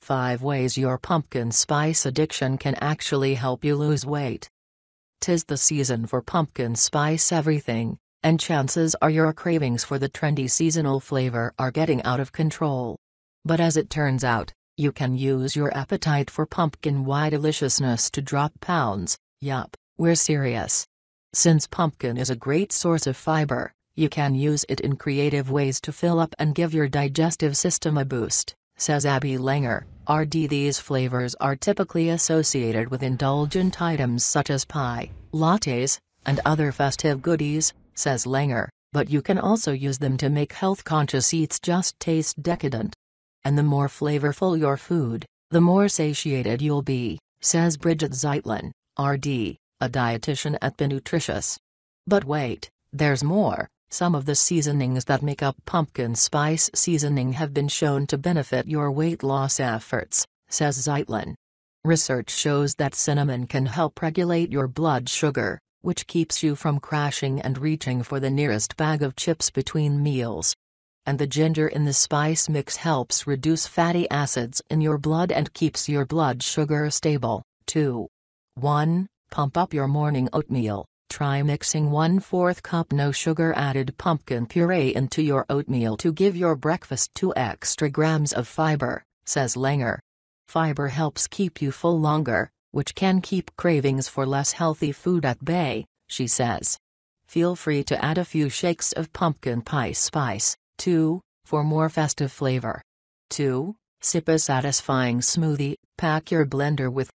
5 ways your pumpkin spice addiction can actually help you lose weight. 'Tis the season for pumpkin spice everything, and chances are your cravings for the trendy seasonal flavor are getting out of control. But as it turns out, you can use your appetite for pumpkin-y deliciousness to drop pounds. Yup, we're serious. Since pumpkin is a great source of fiber, you can use it in creative ways to fill up and give your digestive system a boost, says Abby Langer, RD. These flavors are typically associated with indulgent items such as pie, lattes, and other festive goodies, says Langer, but you can also use them to make health-conscious eats just taste decadent. And the more flavorful your food, the more satiated you'll be, says Brigitte Zeitlin, RD, a dietitian at B Nutritious. But wait, there's more. Some of the seasonings that make up pumpkin spice seasoning have been shown to benefit your weight loss efforts, says Zeitlin. Research shows that cinnamon can help regulate your blood sugar, which keeps you from crashing and reaching for the nearest bag of chips between meals. And the ginger in the spice mix helps reduce fatty acids in your blood and keeps your blood sugar stable, too. 1. Pump up your morning oatmeal. Try mixing 1/4 cup no sugar added pumpkin puree into your oatmeal to give your breakfast 2 extra grams of fiber, says Langer. Fiber helps keep you full longer, which can keep cravings for less healthy food at bay, she says. Feel free to add a few shakes of pumpkin pie spice, too, for more festive flavor. 2. Sip a satisfying smoothie. Pack your blender with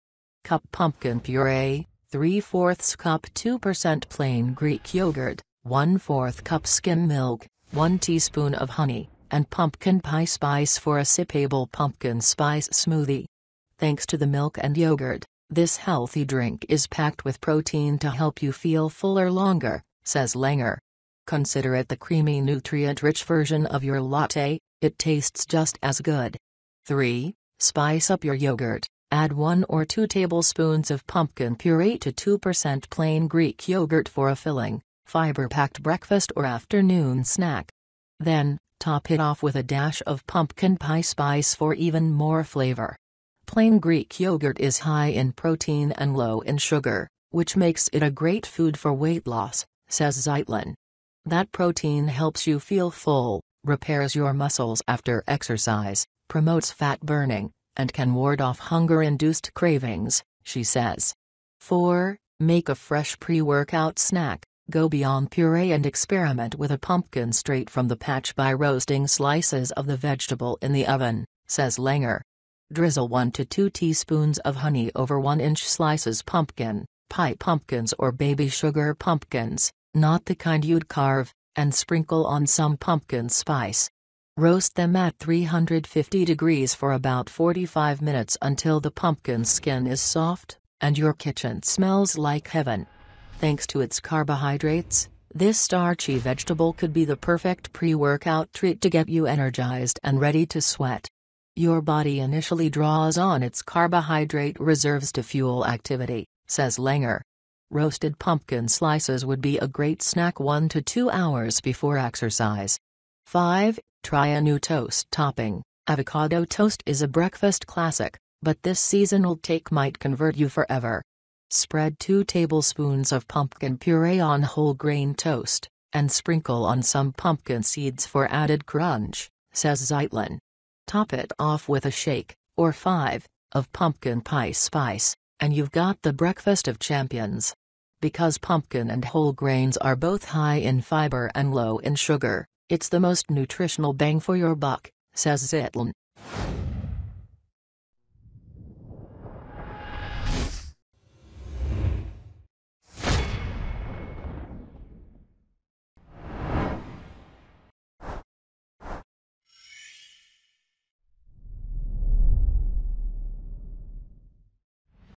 cup pumpkin puree, 3/4 cup 2% plain Greek yogurt, 1/4 cup skim milk, 1 teaspoon of honey, and pumpkin pie spice for a sippable pumpkin spice smoothie. Thanks to the milk and yogurt, this healthy drink is packed with protein to help you feel fuller longer, says Langer. Consider it the creamy nutrient-rich version of your latte, it tastes just as good. 3. Spice up your yogurt. Add 1 or 2 tablespoons of pumpkin puree to 2% plain Greek yogurt for a filling, fiber-packed breakfast or afternoon snack. Then, top it off with a dash of pumpkin pie spice for even more flavor. Plain Greek yogurt is high in protein and low in sugar, which makes it a great food for weight loss, says Zeitlin. That protein helps you feel full, repairs your muscles after exercise, promotes fat burning, and can ward off hunger-induced cravings, she says. 4. Make a fresh pre-workout snack. Go beyond puree and experiment with a pumpkin straight from the patch by roasting slices of the vegetable in the oven, says Langer. Drizzle 1 to 2 teaspoons of honey over 1-inch slices pumpkin, pie pumpkins or baby sugar pumpkins, not the kind you'd carve, and sprinkle on some pumpkin spice. Roast them at 350 degrees for about 45 minutes until the pumpkin skin is soft, and your kitchen smells like heaven. Thanks to its carbohydrates, this starchy vegetable could be the perfect pre-workout treat to get you energized and ready to sweat. Your body initially draws on its carbohydrate reserves to fuel activity, says Langer. Roasted pumpkin slices would be a great snack 1 to 2 hours before exercise. 5. Try a new toast topping. Avocado toast is a breakfast classic, but this seasonal take might convert you forever. Spread 2 tablespoons of pumpkin puree on whole grain toast, and sprinkle on some pumpkin seeds for added crunch, says Zeitlin. Top it off with a shake, or 5, of pumpkin pie spice, and you've got the breakfast of champions. Because pumpkin and whole grains are both high in fiber and low in sugar, it's the most nutritional bang for your buck, says Zeitlin.